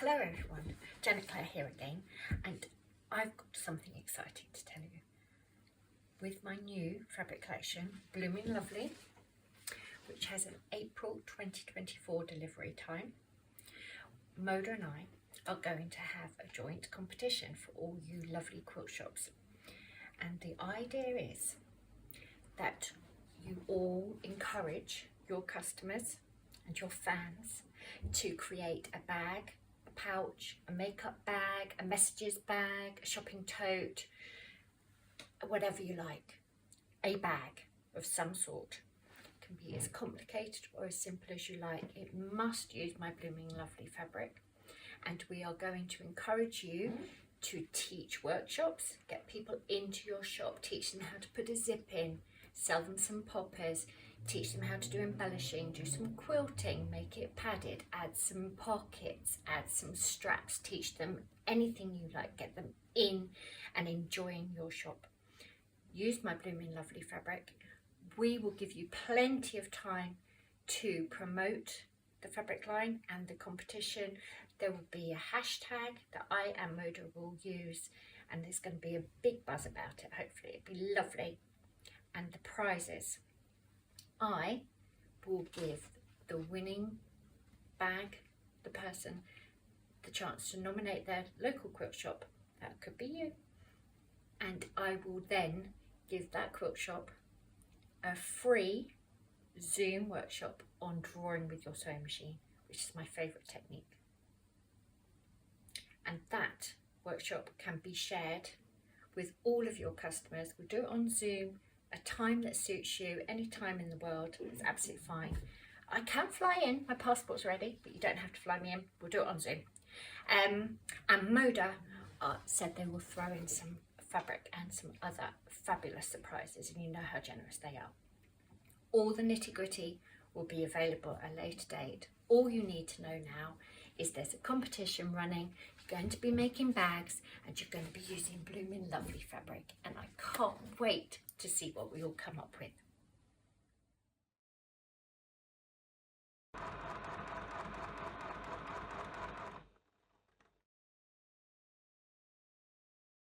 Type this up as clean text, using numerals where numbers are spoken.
Hello everyone, Janet Claire here again, and I've got something exciting to tell you. With my new fabric collection, Blooming Lovely, which has an April 2024 delivery time, Moda and I are going to have a joint competition for all you lovely quilt shops. And the idea is that you all encourage your customers and your fans to create a bag, a pouch, a makeup bag, a messages bag, a shopping tote, whatever you like, a bag of some sort. It can be as complicated or as simple as you like. It must use my Blooming Lovely fabric, and we are going to encourage you to teach workshops, get people into your shop, teach them how to put a zip in, sell them some poppers, teach them how to do embellishing, do some quilting, make it padded, add some pockets, add some straps, teach them anything you like, get them in and enjoying your shop. Use my Blooming Lovely fabric. We will give you plenty of time to promote the fabric line and the competition. There will be a hashtag that I and Moda will use, and there's going to be a big buzz about it. Hopefully it'll be lovely. And the prizes, I will give the winning bag, the person, the chance to nominate their local quilt shop. That could be you. And I will then give that quilt shop a free Zoom workshop on drawing with your sewing machine, which is my favourite technique. And that workshop can be shared with all of your customers. We'll do it on Zoom, a time that suits you, any time in the world. It's absolutely fine. I can fly in, my passport's ready, but you don't have to fly me in. We'll do it on Zoom. And Moda said they will throw in some fabric and some other fabulous surprises, and you know how generous they are. All the nitty-gritty will be available at a later date. All you need to know now is there's a competition running, you're going to be making bags, and you're going to be using Blooming Lovely fabric, and I can't wait to see what we all come up with.